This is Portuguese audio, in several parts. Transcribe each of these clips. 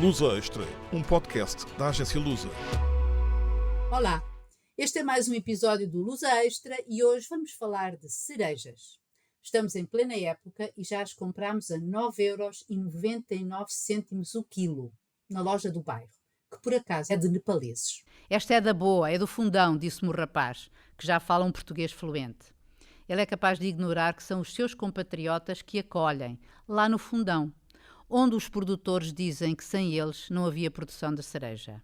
Lusa Extra, um podcast da agência Lusa. Olá, este é mais um episódio do Lusa Extra e hoje vamos falar de cerejas. Estamos em plena época e já as compramos a 9,99€ o quilo, na loja do bairro, que por acaso é de nepaleses. Esta é da boa, é do fundão, disse-me o rapaz, que já fala um português fluente. Ele é capaz de ignorar que são os seus compatriotas que acolhem, lá no fundão, onde os produtores dizem que sem eles não havia produção de cereja.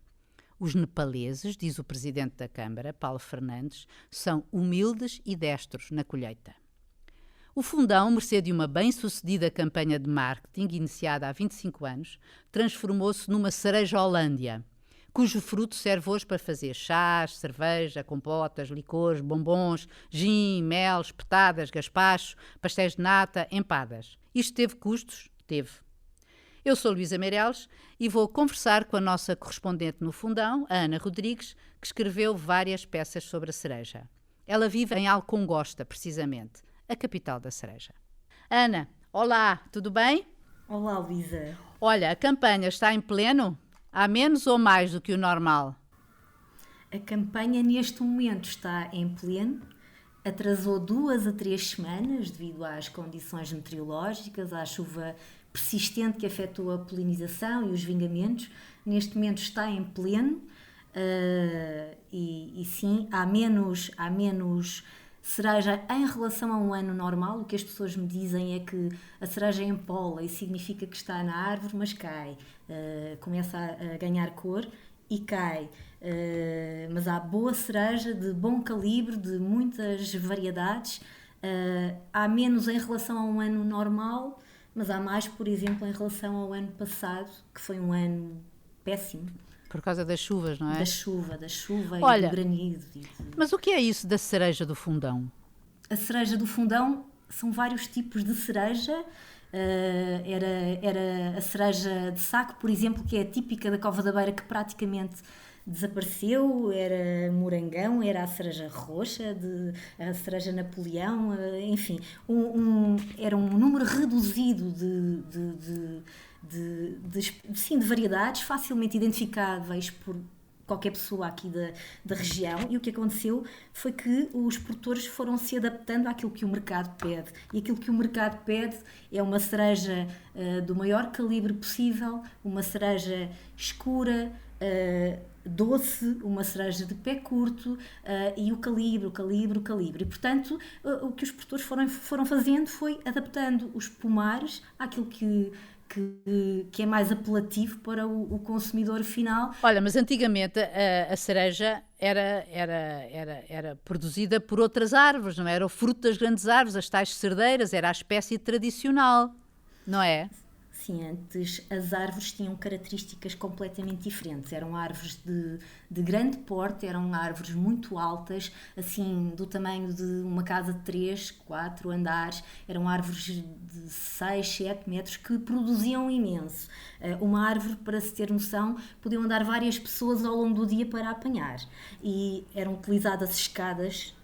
Os nepaleses, diz o presidente da Câmara, Paulo Fernandes, são humildes e destros na colheita. O fundão, mercê de uma bem-sucedida campanha de marketing iniciada há 25 anos, transformou-se numa cereja Holândia, cujo fruto serve hoje para fazer chás, cerveja, compotas, licores, bombons, gin, mel, espetadas, gaspacho, pastéis de nata, empadas. Isto teve custos? Teve. Eu sou Luísa Meireles e vou conversar com a nossa correspondente no fundão, a Ana Rodrigues, que escreveu várias peças sobre a cereja. Ela vive em Alcongosta, precisamente, a capital da cereja. Ana, olá, tudo bem? Olá, Luísa. Olha, a campanha está em pleno? Há menos ou mais do que o normal? A campanha neste momento está em pleno. Atrasou 2 a 3 semanas devido às condições meteorológicas, à chuva persistente que afetou a polinização e os vingamentos. Neste momento está em pleno e sim, há menos cereja em relação a um ano normal. O que as pessoas me dizem é que a cereja empola e significa que está na árvore, mas cai, começa a ganhar cor e cai. Mas há boa cereja de bom calibre, de muitas variedades. Há menos em relação a um ano normal, mas há mais, por exemplo, em relação ao ano passado, que foi um ano péssimo. Por causa das chuvas, não é? Da chuva Olha, e do granizo. Mas o que é isso da cereja do fundão? A cereja do fundão são vários tipos de cereja. Era a cereja de saco, por exemplo, que é a típica da Cova da Beira, que praticamente desapareceu. Era morangão, era a cereja roxa, a cereja Napoleão, enfim, era um número reduzido de variedades facilmente identificáveis por qualquer pessoa aqui da região. E o que aconteceu foi que os produtores foram se adaptando àquilo que o mercado pede, e aquilo que o mercado pede é uma cereja do maior calibre possível, uma cereja escura, doce, uma cereja de pé curto, e o calibre. E, portanto, o que os produtores foram fazendo foi adaptando os pomares àquilo que é mais apelativo para o consumidor final. Olha, mas antigamente a cereja era produzida por outras árvores, não era o fruto das grandes árvores, as tais cerdeiras, era a espécie tradicional, não é? Sim, antes as árvores tinham características completamente diferentes. Eram árvores de grande porte, eram árvores muito altas, assim do tamanho de uma casa de 3, 4 andares. Eram árvores de 6, 7 metros que produziam imenso. Uma árvore, para se ter noção, podiam andar várias pessoas ao longo do dia para apanhar. E eram utilizadas escadas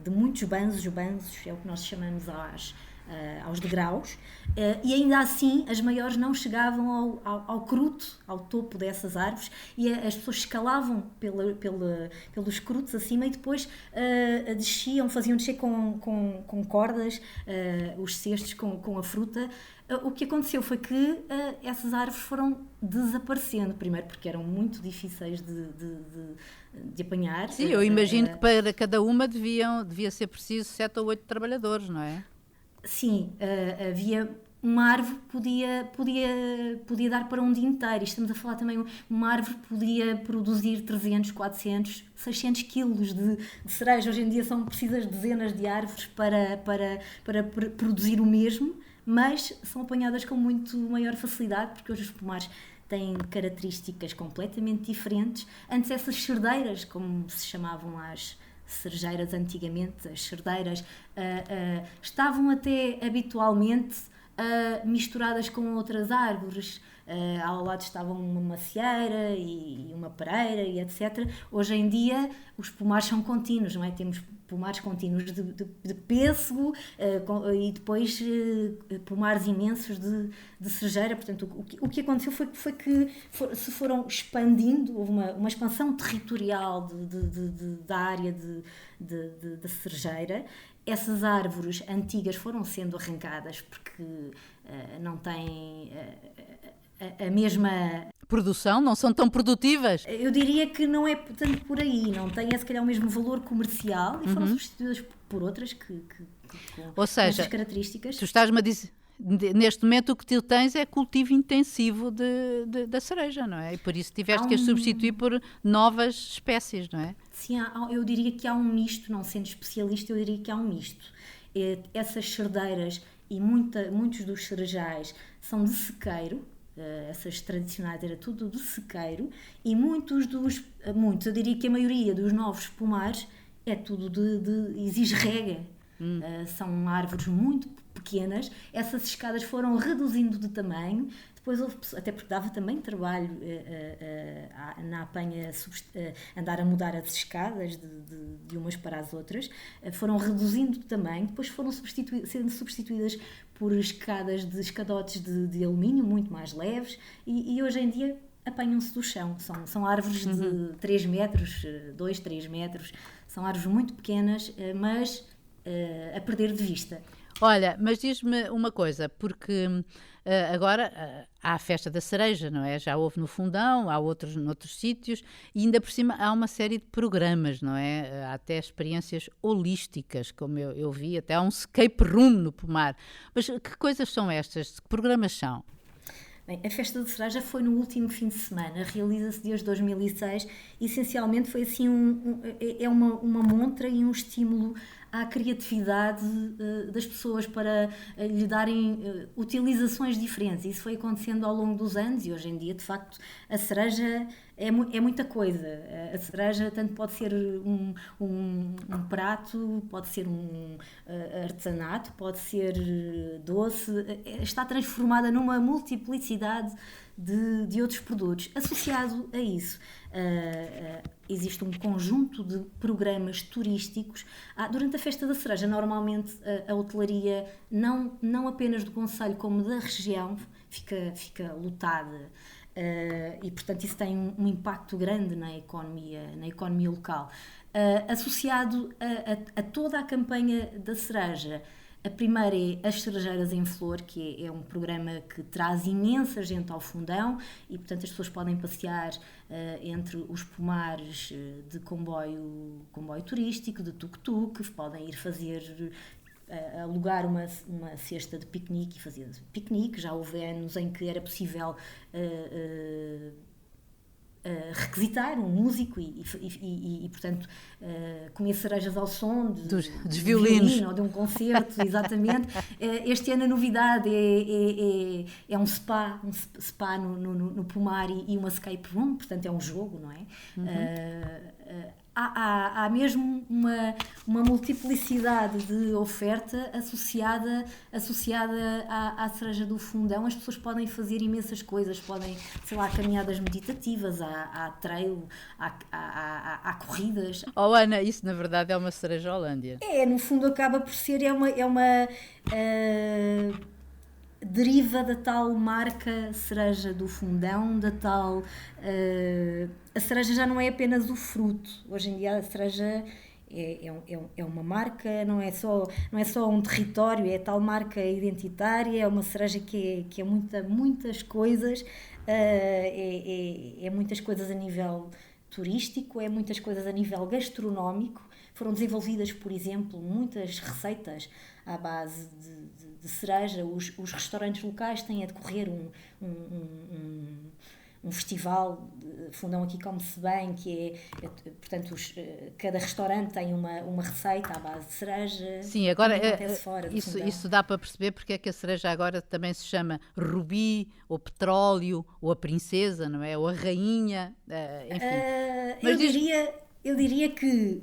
de muitos banzos. Os banzos é o que nós chamamos aos degraus, e ainda assim as maiores não chegavam ao cruto, ao topo dessas árvores, e as pessoas escalavam pelos crutos acima e depois desciam, faziam descer com cordas os cestos com a fruta. O que aconteceu foi que essas árvores foram desaparecendo, primeiro porque eram muito difíceis de apanhar. Sim, eu imagino que para cada uma devia ser preciso 7 ou 8 trabalhadores, não é? Sim, havia uma árvore podia dar para um dia inteiro. Estamos a falar também, uma árvore podia produzir 300, 400, 600 quilos de cereja. Hoje em dia são precisas dezenas de árvores para produzir o mesmo, mas são apanhadas com muito maior facilidade, porque hoje os pomares têm características completamente diferentes. Antes essas cerdeiras, como se chamavam as cerejeiras antigamente, as cerdeiras, estavam até habitualmente misturadas com outras árvores. Ao lado estavam uma macieira e uma pereira e etc. Hoje em dia os pomares são contínuos, não é? Temos pomares contínuos de pêssego e depois pomares imensos de cerejeira. Portanto, o que aconteceu foi que se foram expandindo, houve uma expansão territorial da área da cerejeira. Essas árvores antigas foram sendo arrancadas porque não têm a mesma produção, não são tão produtivas. Eu diria que não é tanto por aí, não têm se calhar o mesmo valor comercial e foram substituídas por outras com Ou seja, essas características. Tu estás-me a dizer, neste momento o que tu tens é cultivo intensivo da cereja, não é? E por isso tiveste que as substituir por novas espécies, não é? Sim, eu diria que há um misto, não sendo especialista, eu diria que há um misto. Essas cerdeiras e muitos dos cerejais são de sequeiro. Essas tradicionais era tudo de sequeiro e muitos, eu diria que a maioria dos novos pomares é tudo exige rega. São árvores muito pequenas, essas escadas foram reduzindo de tamanho, depois houve, até porque dava também trabalho na apanha andar a mudar as escadas de umas para as outras, foram reduzindo de tamanho, depois foram sendo substituídas por escadotes de alumínio muito mais leves e hoje em dia apanham-se do chão. São árvores de 3 metros, 2, 3 metros, são árvores muito pequenas, mas a perder de vista. Olha, mas diz-me uma coisa, porque agora há a festa da cereja, não é? Já houve no Fundão, há outros noutros sítios e ainda por cima há uma série de programas, não é? Há até experiências holísticas, como eu vi, até há um escape room no pomar. Mas que coisas são estas? Que programas são? Bem, a festa da cereja foi no último fim de semana, realiza-se desde 2006, essencialmente foi assim uma montra e um estímulo à criatividade das pessoas para lhe darem utilizações diferentes. Isso foi acontecendo ao longo dos anos e hoje em dia, de facto, a cereja é muita coisa. A cereja tanto pode ser um prato, pode ser um artesanato, pode ser doce, está transformada numa multiplicidade de outros produtos. Associado a isso, existe um conjunto de programas turísticos. Durante a Festa da Cereja, normalmente a hotelaria, não apenas do concelho como da região, fica lotada. E, portanto, isso tem um impacto grande na economia local. Associado a toda a campanha da cereja, a primeira é as Cerejeiras em Flor, que é um programa que traz imensa gente ao Fundão e, portanto, as pessoas podem passear entre os pomares de comboio turístico, de tuk-tuk, podem ir fazer alugar uma cesta de piquenique e fazer piquenique. Já houve anos em que era possível requisitar um músico e portanto, comer cerejas ao som dos violinos ou de um concerto, exatamente. Este ano a novidade é um spa no pomar e uma escape room, portanto é um jogo, não é? Há mesmo uma multiplicidade de oferta associada à cereja do Fundão. As pessoas podem fazer imensas coisas, podem, sei lá, caminhadas meditativas, há trail, há corridas. Oh Ana, isso na verdade é uma cereja Holândia. No fundo acaba por ser, uma deriva da tal marca cereja do Fundão, da tal... a cereja já não é apenas o fruto. Hoje em dia a cereja é uma marca, não é só um território, é tal marca identitária, é uma cereja que é muitas coisas, é muitas coisas a nível turístico, é muitas coisas a nível gastronómico. Foram desenvolvidas, por exemplo, muitas receitas à base de cereja. Os restaurantes locais têm a decorrer um festival, Fundão Aqui Come-se Bem, que portanto, cada restaurante tem uma receita à base de cereja. Sim, agora isso dá para perceber porque é que a cereja agora também se chama Rubi, ou Petróleo, ou a Princesa, não é? Ou a Rainha, enfim. Eu diria que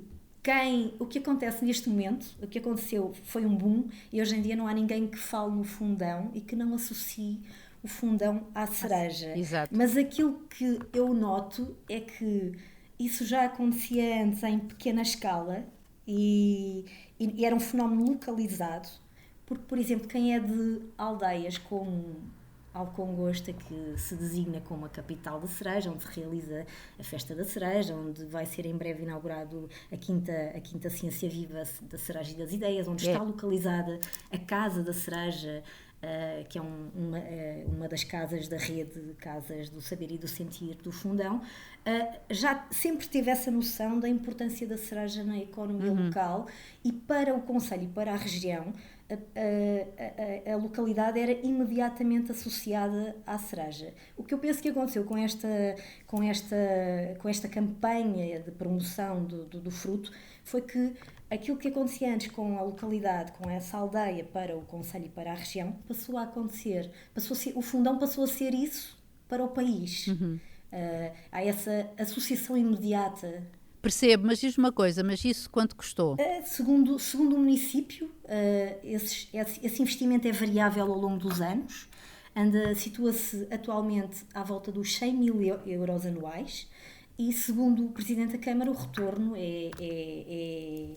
O que acontece neste momento, o que aconteceu foi um boom, e hoje em dia não há ninguém que fale no fundão e que não associe o fundão à cereja. Exato. Mas aquilo que eu noto é que isso já acontecia antes em pequena escala e era um fenómeno localizado, porque, por exemplo, quem é de aldeias como Alcongosta, que se designa como a capital da cereja, onde se realiza a festa da cereja, onde vai ser em breve inaugurado a quinta Ciência Viva da Cereja e das Ideias, onde está localizada a Casa da Cereja, que é uma das casas da rede de Casas do Saber e do Sentir do Fundão, já sempre teve essa noção da importância da cereja na economia local, e para o concelho e para a região a localidade era imediatamente associada à cereja. O que eu penso que aconteceu com esta campanha de promoção do fruto foi que aquilo que acontecia antes com a localidade, com essa aldeia, para o concelho e para a região, passou a acontecer. O fundão passou a ser isso para o país. Há essa associação imediata. Percebo, mas diz uma coisa, mas isso quanto custou? Segundo o município, esse investimento é variável ao longo dos anos, situa-se atualmente à volta dos 100 mil euros anuais, e segundo o Presidente da Câmara o retorno é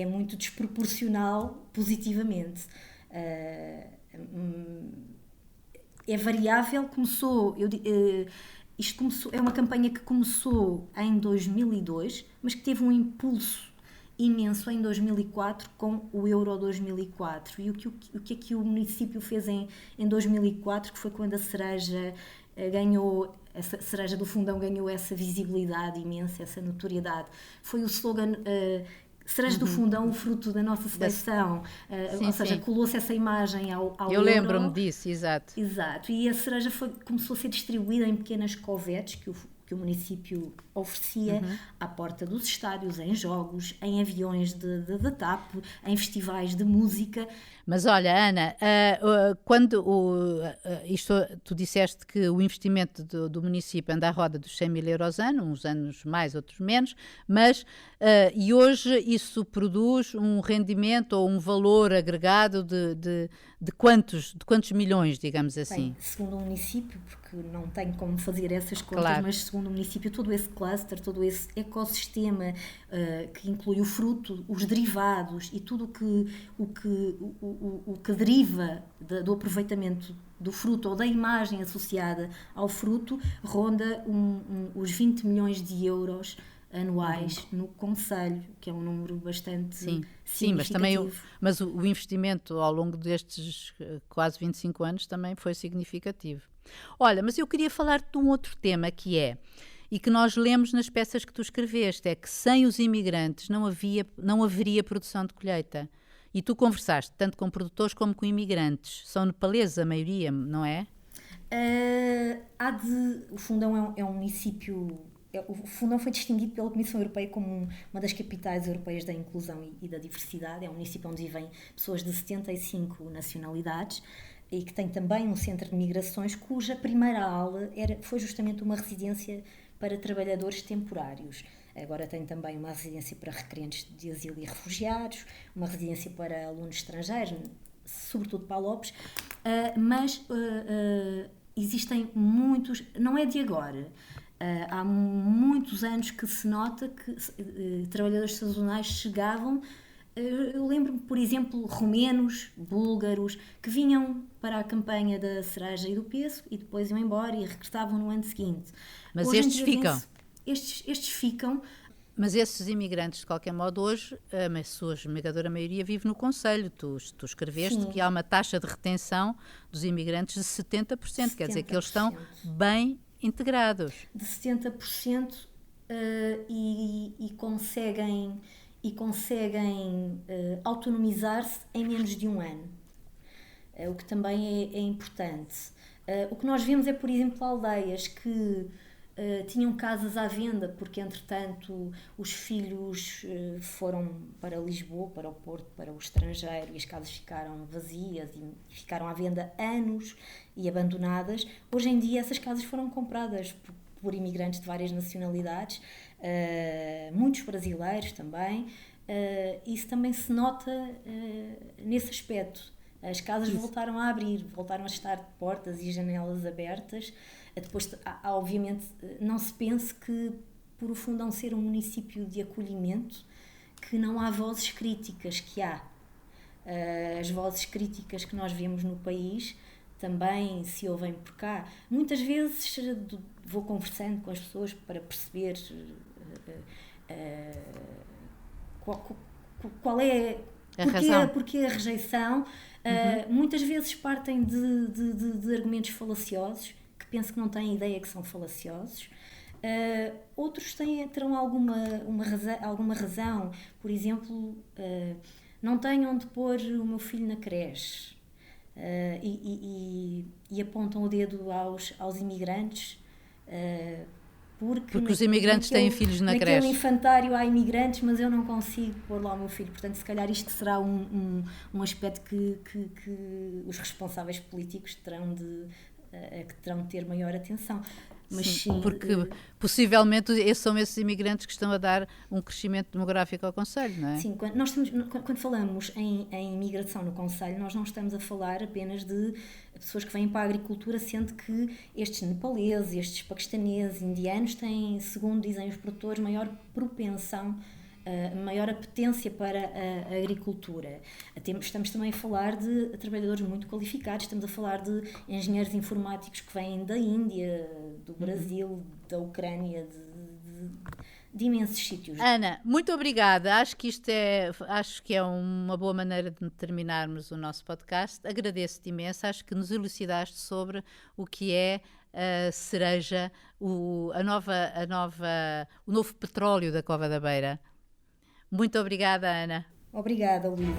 muito desproporcional positivamente. É variável, é uma campanha que começou em 2002, mas que teve um impulso imenso em 2004 com o Euro 2004. E o que é que o município fez em 2004, que foi quando a cereja a cereja do Fundão ganhou essa visibilidade imensa, essa notoriedade? Foi o slogan Cereja do Fundão, o fruto da nossa seleção. Ou seja, colou-se essa imagem ao Eu Euro. lembro-me disso, exato. Exato, e a cereja começou a ser distribuída em pequenas covetes que o município oferecia à porta dos estádios, em jogos, em aviões de TAP, em festivais de música. Mas olha, Ana, tu disseste que o investimento do município anda à roda dos 100 mil euros ano, uns anos mais, outros menos, mas e hoje isso produz um rendimento ou um valor agregado de quantos milhões, digamos assim? Bem, segundo o município, porque não tenho como fazer essas contas, Claro. mas segundo o município, todo esse cluster, todo esse ecossistema que inclui o fruto, os derivados e tudo o que deriva do aproveitamento do fruto ou da imagem associada ao fruto, ronda os 20 milhões de euros anuais no concelho, que é um número bastante significativo. Mas o investimento ao longo destes quase 25 anos também foi significativo. Olha, mas eu queria falar de um outro tema e que nós lemos nas peças que tu escreveste, é que sem os imigrantes não haveria produção de colheita. E tu conversaste tanto com produtores como com imigrantes. São nepaleses a maioria, não é? O Fundão é um município... O Fundão foi distinguido pela Comissão Europeia como uma das capitais europeias da inclusão e da diversidade. É um município onde vivem pessoas de 75 nacionalidades e que tem também um centro de migrações, cuja primeira ala foi justamente uma residência para trabalhadores temporários. Agora tem também uma residência para requerentes de asilo e refugiados, uma residência para alunos estrangeiros, sobretudo para Lopes, mas existem muitos, não é de agora, há muitos anos que se nota que trabalhadores sazonais chegavam. Eu lembro-me, por exemplo, romenos, búlgaros, que vinham para a campanha da cereja e do pêssego e depois iam embora e regressavam no ano seguinte. Mas hoje estes ficam? Estes ficam. Mas esses imigrantes, de qualquer modo, hoje, a sua esmagadora maioria vive no concelho. Tu escreveste Sim. que há uma taxa de retenção dos imigrantes de 70%. Quer dizer que eles estão bem integrados. De 70% e conseguem autonomizar-se em menos de um ano, o que também é importante. O que nós vemos é, por exemplo, aldeias que tinham casas à venda porque, entretanto, os filhos foram para Lisboa, para o Porto, para o estrangeiro, e as casas ficaram vazias e ficaram à venda anos e abandonadas. Hoje em dia essas casas foram compradas por por imigrantes de várias nacionalidades, muitos brasileiros também. Isso também se nota nesse aspecto. As casas voltaram a abrir, voltaram a estar de portas e janelas abertas. Depois, obviamente, não se pense que, por o Fundão ser um município de acolhimento, que não há vozes críticas, que há. As vozes críticas que nós vemos no país também se ouvem por cá. Muitas vezes vou conversando com as pessoas para perceber qual é porque a rejeição. Muitas vezes partem de argumentos falaciosos, que penso que não têm ideia que são falaciosos. Outros terão alguma razão. Por exemplo, não tenho onde pôr o meu filho na creche. E apontam o dedo aos imigrantes, porque os imigrantes têm filhos na creche. Naquele infantário há imigrantes, mas eu não consigo pôr lá o meu filho. Portanto, se calhar isto será um aspecto que os responsáveis políticos terão de ter maior atenção. Mas sim, porque possivelmente são esses imigrantes que estão a dar um crescimento demográfico ao concelho, não é? Sim, quando falamos em imigração no concelho, nós não estamos a falar apenas de pessoas que vêm para a agricultura, sendo que estes nepaleses, estes paquistaneses, indianos têm, segundo dizem os produtores, maior propensão, maior apetência para a agricultura. Estamos também a falar de trabalhadores muito qualificados, estamos a falar de engenheiros informáticos que vêm da Índia, do Brasil, da Ucrânia, de imensos sítios. Ana, muito obrigada. Acho que é uma boa maneira de terminarmos o nosso podcast. Agradeço-te imenso. Acho que nos elucidaste sobre o que é a cereja, o novo petróleo da Cova da Beira. Muito obrigada, Ana. Obrigada, Luísa.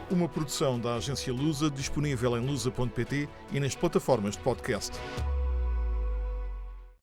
Uma produção da agência Lusa, disponível em lusa.pt e nas plataformas de podcast.